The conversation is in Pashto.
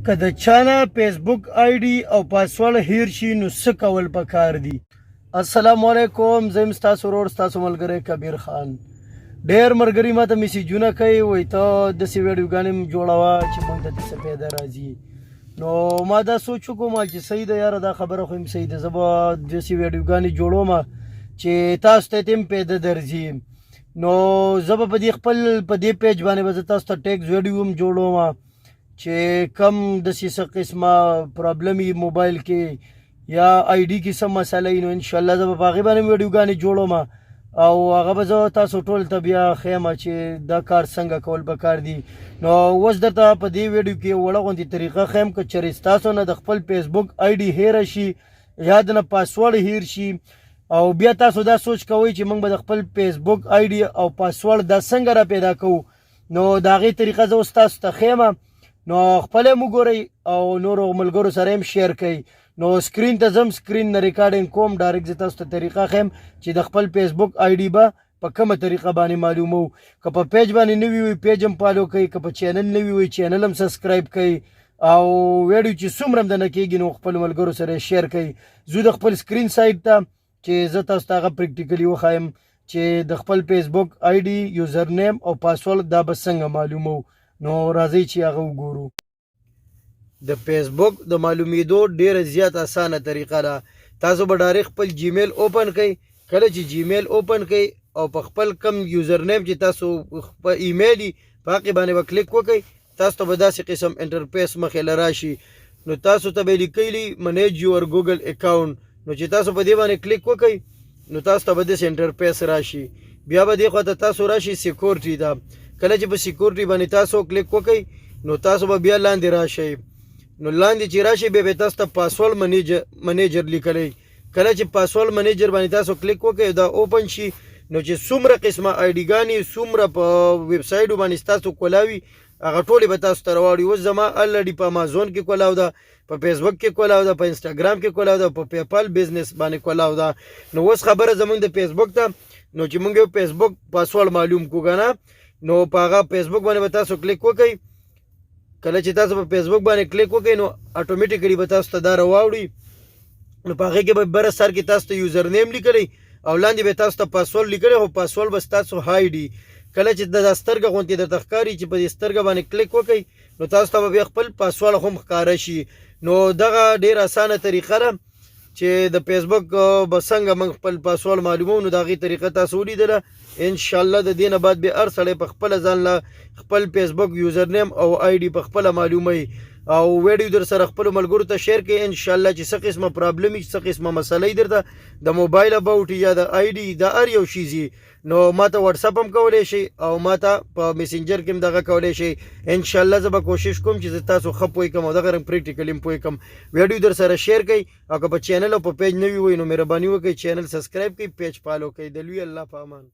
که د چانه فیسبوک آی ډي او پاسورډ هیر شي نو څه کول پکار دي. السلام علیکم، زه یم ستاسو ورور ستاسو ملګری کبیر خان. ډېر ملګري ماته میسیجونه کوي، وایي ته داسې ویډیوګانې م جوړوه چې موږ ته څه پیدا راځي. نو ما دا سوچ وکړم چې صحیح ده یاره، دا خبره خو هم صحیح ده، زه به داسې ویډیوګانې جوړوم چې تاسو ته هم پیدا درځي. نو زه به په دې پیج باندې به زه تاسو ته ټیکس ویډیو هم جوړوم چې کم داسې څه قسمه پرابلم وي موبایل کې یا آی ډي کې څه مسله وي، نو انشاءالله زه به په هغې باندې ویډیوګانې جوړوم او هغه به زه تاسو ټول ته بیا ښیم چې دا کار څنګه کول پکار دي. نو اوس درته په دې ویډیو کې وړه غوندې طریقه ښیم که چېرې ستاسو نه د خپل فیسبوک آی ډي هیره شي یا د نه پاسورډ هیر شي او بیا تاسو دا سوچ کوئ چې موږ به د خپل فیسبوک آی ډي او پاسورډ دا څنګه را پیدا کوو، نو د هغې طریقه زه اوس تاسو ته ښیم. نو خپل هم وګورئ او نورو ملګرو سره هم شیر کوئ. نو سکرین ته ځم، سکرین نه ریکارډینګ کوم، ډایرکټ زه تاسو ته طریقه ښیم چې د خپل فیسبوک آی ډي به په کومه طریقه باندې معلومو. که په پیج باندې نوي وي پیج هم فالو کوئ، که په چینل نوي وي چینل هم سبسکرایب کوئ او ویډیو چې څومره هم دنه کېږي نو خپلو ملګرو سره شیر کوئ. ځو د خپل سکرین سایډ ته چې زه تاسو ته هغه پریکټیکلي وښایم چې د خپل فیسبوک آی ډي یوزر نیم او پاسورډ دا به څنګه معلومو. نو راځئ چې هغه وګورو. د فیسبوک د معلومېدو ډیره زیات اسانه طریقه ده. تاسو به ډایرکټ خپل جیمیل اوپن کړئ. کله چې جیمیل اوپن کړئ او په خپل کم یوزر نیم چې تاسو په ایمیل وي په هغې باندې به کلیک وکړئ، تاسو ته به داسې قسم انټرفیس مخې له راشي. نو تاسو ته به یې لیکلی منیج یور ګوګل اکاونټ. نو چې تاسو په دې باندې کلیک وکړئ نو تاسو ته به داسې انټرفیس راشي. بیا به دې خواته تاسو راشي سیکورټي ده. کله چې په سیکورټي باندې تاسو کلیک وکړئ نو تاسو به بیا لاندې راشئ. نو لاندې چې راشي بیا به تاسو ته پاسورډ منیجر لیکلی. کله چې پاسورډ منیجر باندې تاسو کلیک وکړئ دا اوپن شي، نو چې څومره قسمه آی ډیګانې څومره په ویب سایټو باندې ستاسو کولاوي هغه ټولې به تاسو ته راوړي. اوس زما الریډي په امازون کې کولاو ده، په فیسبوک کې کولاو ده، په انسټاګرام کې کولاو ده، په پیپال بزنس باندې کولاو ده. نو اوس خبره زموږ د فیسبوک ته، نو چې موږ یو فیسبوک پاسورډ معلوم کړو که نه، نو په هغه فیسبوک باندې به تاسو کلیک وکړئ. کله چې تاسو په فیسبوک باندې کلیک وکړئ نو اټومیټیکلی به تاسو ته دا راواوړي. نو په هغې کې به بره سر کې تاسو ته یوزر نیم لیکلی او لاندې به تاسو ته پاسورډ لیکلی، خو پاسورډ به ستاسو های ډي. کله چې دا سترګه غوندې درته ښکاري چې په دې سترګه باندې کلیک وکړئ نو تاسو ته به بیا خپل پاسورډ هم ښکاره شي. نو دغه ډېره اسانه طریقه ده چې د فیسبوک به څنګه موږ خپل پاسورډ معلومو. نو د هغې طریقه تاسو ولیدله. انشاءالله د دې نه بعد بیا هر سړی په خپله ځان له خپل فیسبوک یوزر نیم او آی ډي په خپله معلوموي او ویډیو در سره خپلو ملګرو ته شیر کړئ. انشاءالله چې څه قسمه پرابلم وي، څه قسمه مسله وي درته د موبایل اباوټ یا د آی ډي د هر یو شیز وي، نو ما ته وټساپ هم کولی شئ او ما ته په میسنجر کې هم دغه کولی شئ. انشاءالله زه به کوشش کوم چې زه تاسو ښه پوه کړم او دغه رنګ پریکټیکلي هم پوه کړم. ویډیو در سره شیر کړئ او که په چینل او په پیج نوي وئ نو مهرباني وکړئ چینل سبسکرایب کړئ، پیج فالو کړئ. د لوی الله په امان.